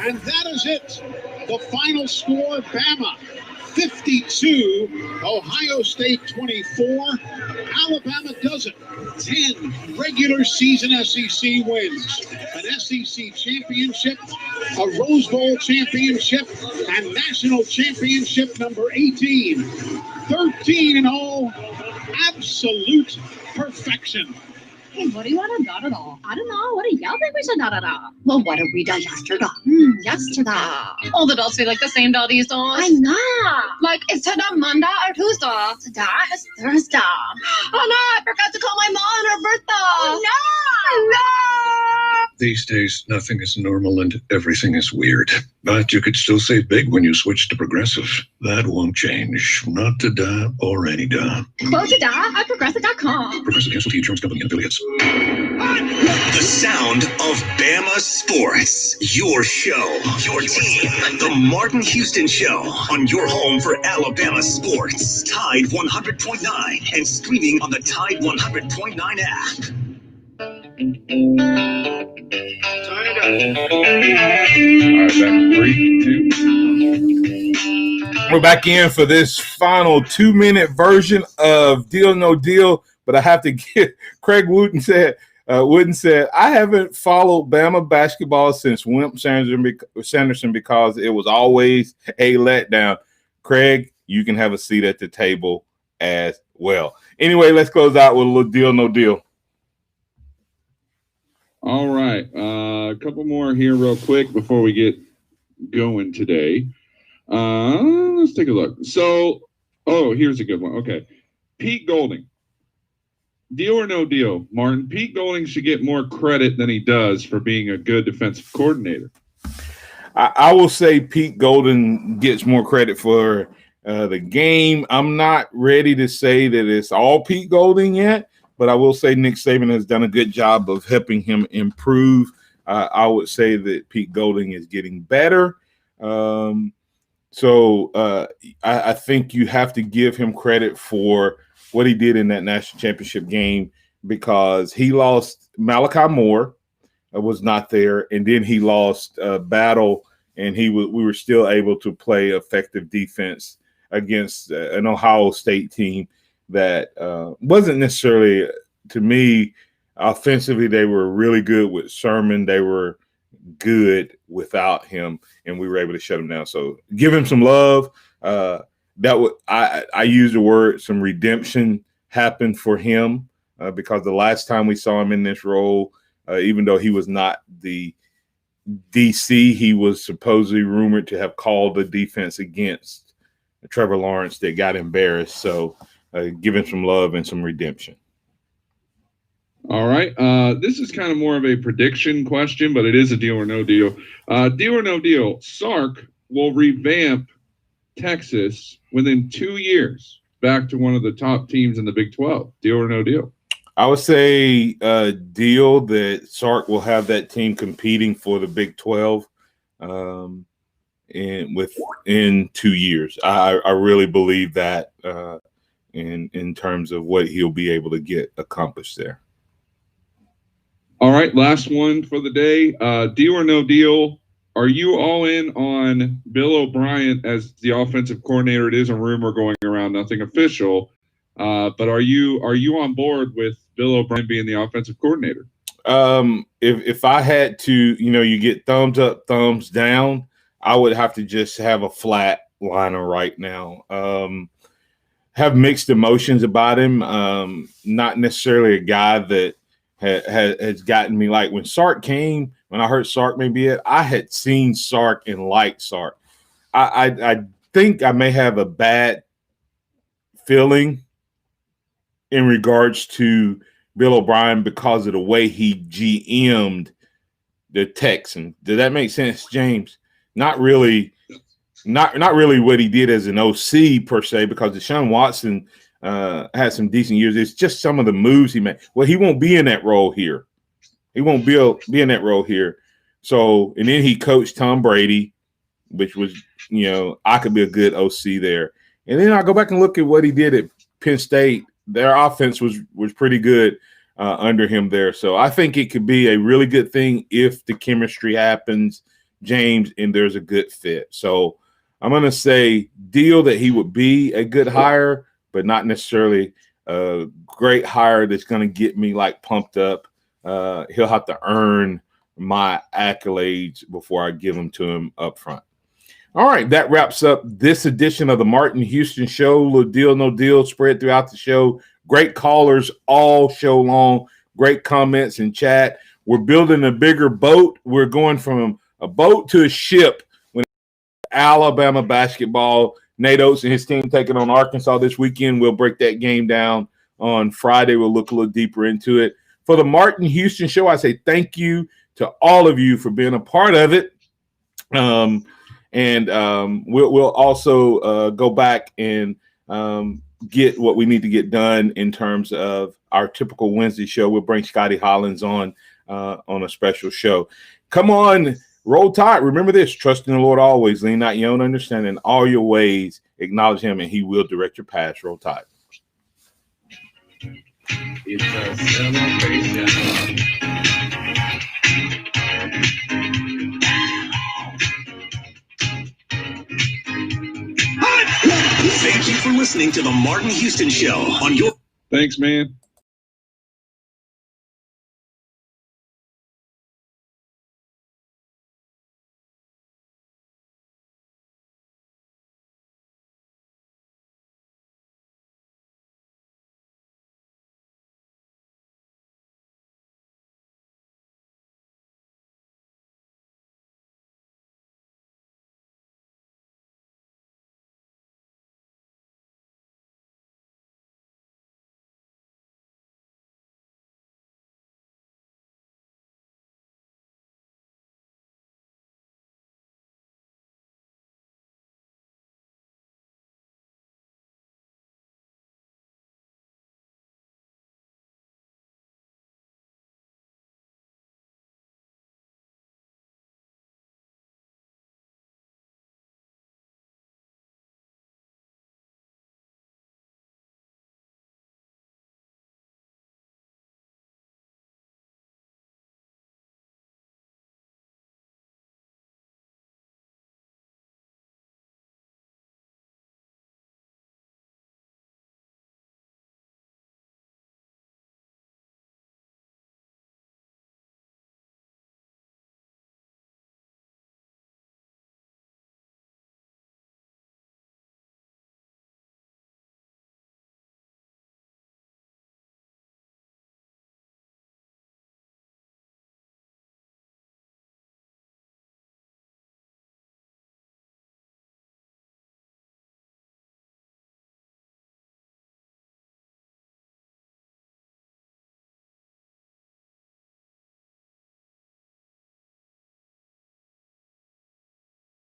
And that is it. The final score, Bama 52, Ohio State 24. Alabama does it. 10 regular season SEC wins. An SEC championship, a Rose Bowl championship, and national championship number 18. 13 in all. Absolute perfection. Hey, what do you want to da da da? I don't know. What do y'all think we should da da da? Well, what have we done yesterday? Yesterday. All the dolls say like the same doll these days. I know. Like, is today Monday or Tuesday? Today is Thursday. Oh no, I forgot to call my mom on her birthday. Oh no! No! These days, nothing is normal and everything is weird. But you could still save big when you switch to Progressive. That won't change. Not today or any day. Quote today at Progressive.com. Progressive Casualty Insurance Company and affiliates. The sound of Bama Sports. Your show, your team. The Martin Houston Show on your home for Alabama sports. Tide 100.9 and streaming on the Tide 100.9 app. We're back in for this final 2-minute version of Deal No Deal, but I have to get Craig Wooten said, I haven't followed Bama basketball since Wimp Sanderson because it was always a letdown. Craig, you can have a seat at the table as well. Anyway, let's close out with a little deal, no deal. All right. A couple more here real quick before we get going today. Let's take a look. So, here's a good one. Okay. Pete Golding. Deal or no deal, Martin? Pete Golding should get more credit than he does for being a good defensive coordinator. I will say Pete Golding gets more credit for the game. I'm not ready to say that it's all Pete Golding yet, but I will say Nick Saban has done a good job of helping him improve. I would say that Pete Golding is getting better. So I think you have to give him credit for what he did in that national championship game, because he lost Malachi Moore, was not there, and then he lost Battle, and we were still able to play effective defense against an Ohio State team that wasn't necessarily, to me, offensively, they were really good with Sermon. They were good without him, and we were able to shut him down. So give him some love. I use the word, some redemption happened for him because the last time we saw him in this role, even though he was not the DC, he was supposedly rumored to have called the defense against Trevor Lawrence that got embarrassed. So give him some love and some redemption. All right. This is kind of more of a prediction question, but it is a deal or no deal. Deal or no deal, Sark will revamp Texas within 2 years back to one of the top teams in the Big 12. Deal or no deal? I would say deal that Sark will have that team competing for the Big 12 in 2 years. I really believe that in terms of what he'll be able to get accomplished there. All right, last one for the day. Deal or no deal? Are you all in on Bill O'Brien as the offensive coordinator? It is a rumor going around, nothing official. But are you on board with Bill O'Brien being the offensive coordinator? If I had to, you get thumbs up, thumbs down, I would have to just have a flat liner right now. Have mixed emotions about him. Not necessarily a guy that has gotten me, like when Sark came, when I heard Sark may be it, I had seen Sark and liked Sark. I think I may have a bad feeling in regards to Bill O'Brien because of the way he GM'd the Texans. Does that make sense, James? Not really what he did as an OC per se, because Deshaun Watson had some decent years. It's just some of the moves he made. Well, he won't be in that role here. He won't be in that role here. So, and then he coached Tom Brady, which was, I could be a good OC there. And then I go back and look at what he did at Penn State. Their offense was pretty good under him there. So I think it could be a really good thing if the chemistry happens, James, and there's a good fit. So I'm going to say deal that he would be a good hire, but not necessarily a great hire that's going to get me like pumped up. He'll have to earn my accolades before I give them to him up front. All right, that wraps up this edition of the Martin Houston Show. Little deal, no deal spread throughout the show. Great callers all show long. Great comments in chat. We're building a bigger boat. We're going from a boat to a ship when Alabama basketball. Nate Oates and his team taking on Arkansas this weekend. We'll break that game down on Friday. We'll look a little deeper into it. For the Martin Houston Show, I say thank you to all of you for being a part of it. We'll also go back and get what we need to get done in terms of our typical Wednesday show. We'll bring Scotty Hollins on a special show. Come on, roll tide. Remember this: trust in the Lord always, lean not your own understanding, in all your ways acknowledge him, and he will direct your paths. Roll tide. It's a celebration. Thank you for listening to the Martin Houston Show on your. Thanks, man.